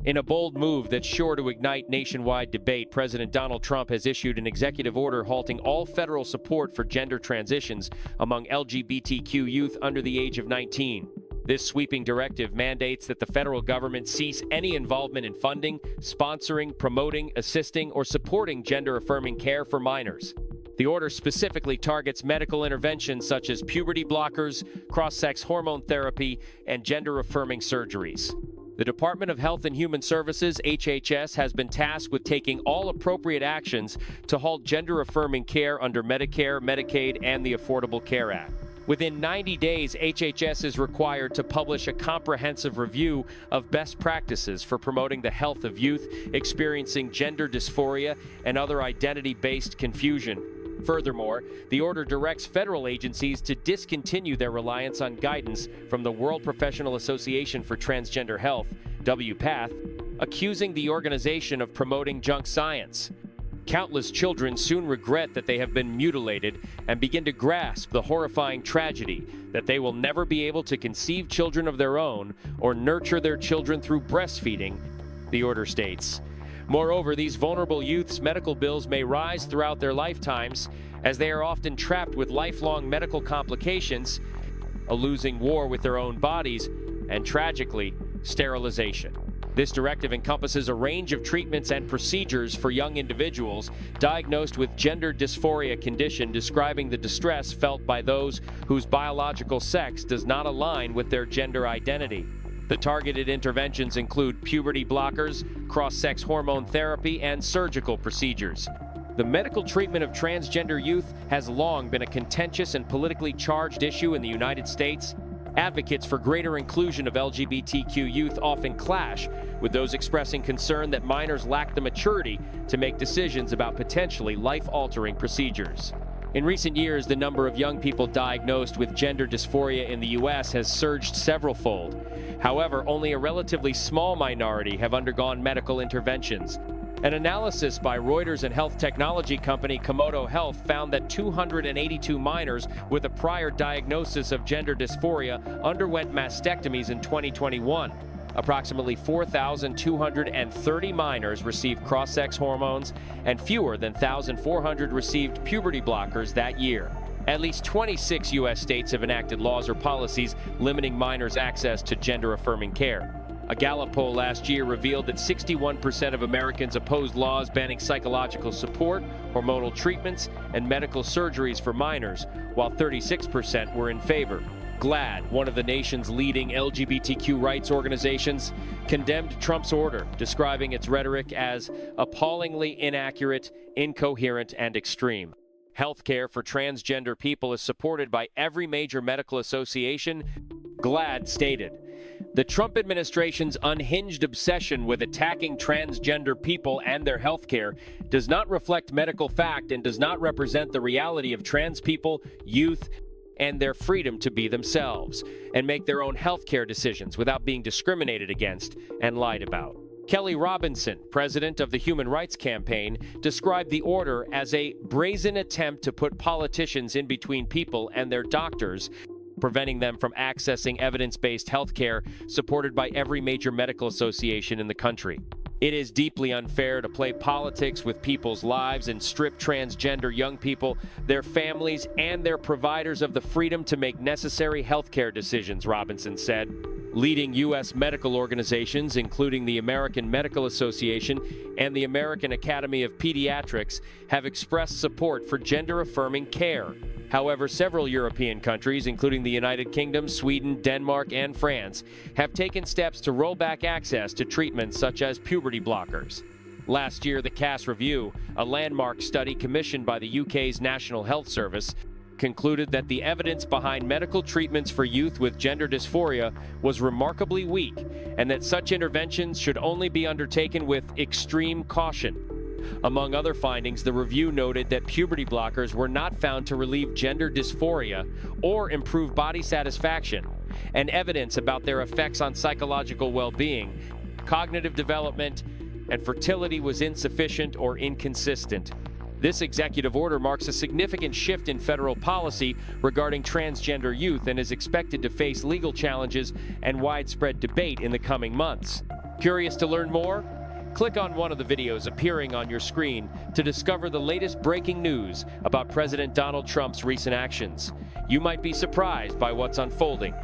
In a bold move that's sure to ignite nationwide debate, President Donald Trump has issued an executive order halting all federal support for gender transitions among LGBTQ youth under the age of 19. This sweeping directive mandates that the federal government cease any involvement in funding, sponsoring, promoting, assisting, or supporting gender-affirming care for minors. The order specifically targets medical interventions such as puberty blockers, cross-sex hormone therapy, and gender-affirming surgeries. The Department of Health and Human Services, HHS, has been tasked with taking all appropriate actions to halt gender-affirming care under Medicare, Medicaid, and the Affordable Care Act. Within 90 days, HHS is required to publish a comprehensive review of best practices for promoting the health of youth experiencing gender dysphoria and other identity-based confusion. Furthermore, the order directs federal agencies to discontinue their reliance on guidance from the World Professional Association for Transgender Health, WPATH, accusing the organization of promoting junk science. Countless children soon regret that they have been mutilated and begin to grasp the horrifying tragedy that they will never be able to conceive children of their own or nurture their children through breastfeeding, the order states. Moreover, these vulnerable youth's medical bills may rise throughout their lifetimes, as they are often trapped with lifelong medical complications, a losing war with their own bodies, and tragically, sterilization. This directive encompasses a range of treatments and procedures for young individuals diagnosed with gender dysphoria condition, describing the distress felt by those whose biological sex does not align with their gender identity. The targeted interventions include puberty blockers, cross-sex hormone therapy, and surgical procedures. The medical treatment of transgender youth has long been a contentious and politically charged issue in the United States. Advocates for greater inclusion of LGBTQ youth often clash with those expressing concern that minors lack the maturity to make decisions about potentially life-altering procedures. In recent years, the number of young people diagnosed with gender dysphoria in the U.S. has surged several-fold. However, only a relatively small minority have undergone medical interventions. An analysis by Reuters and health technology company Komodo Health found that 282 minors with a prior diagnosis of gender dysphoria underwent mastectomies in 2021. Approximately 4,230 minors received cross-sex hormones, and fewer than 1,400 received puberty blockers that year. At least 26 U.S. states have enacted laws or policies limiting minors' access to gender-affirming care. A Gallup poll last year revealed that 61% of Americans opposed laws banning psychological support, hormonal treatments, and medical surgeries for minors, while 36% were in favor. GLAAD, one of the nation's leading LGBTQ rights organizations, condemned Trump's order, describing its rhetoric as appallingly inaccurate, incoherent, and extreme. Healthcare for transgender people is supported by every major medical association, GLAAD stated. The Trump administration's unhinged obsession with attacking transgender people and their health care does not reflect medical fact and does not represent the reality of trans people, youth, and their freedom to be themselves and make their own health care decisions without being discriminated against and lied about. Kelly Robinson, president of the Human Rights Campaign, described the order as a brazen attempt to put politicians in between people and their doctors, preventing them from accessing evidence-based health care supported by every major medical association in the country. It is deeply unfair to play politics with people's lives and strip transgender young people, their families, and their providers of the freedom to make necessary health care decisions, Robinson said. Leading U.S. medical organizations, including the American Medical Association and the American Academy of Pediatrics, have expressed support for gender-affirming care. However, several European countries, including the United Kingdom, Sweden, Denmark, and France, have taken steps to roll back access to treatments such as puberty blockers. Last year, the Cass Review, a landmark study commissioned by the UK's National Health Service, concluded that the evidence behind medical treatments for youth with gender dysphoria was remarkably weak, and that such interventions should only be undertaken with extreme caution. Among other findings, the review noted that puberty blockers were not found to relieve gender dysphoria or improve body satisfaction, and evidence about their effects on psychological well-being, cognitive development, and fertility was insufficient or inconsistent. This executive order marks a significant shift in federal policy regarding transgender youth and is expected to face legal challenges and widespread debate in the coming months. Curious to learn more? Click on one of the videos appearing on your screen to discover the latest breaking news about President Donald Trump's recent actions. You might be surprised by what's unfolding.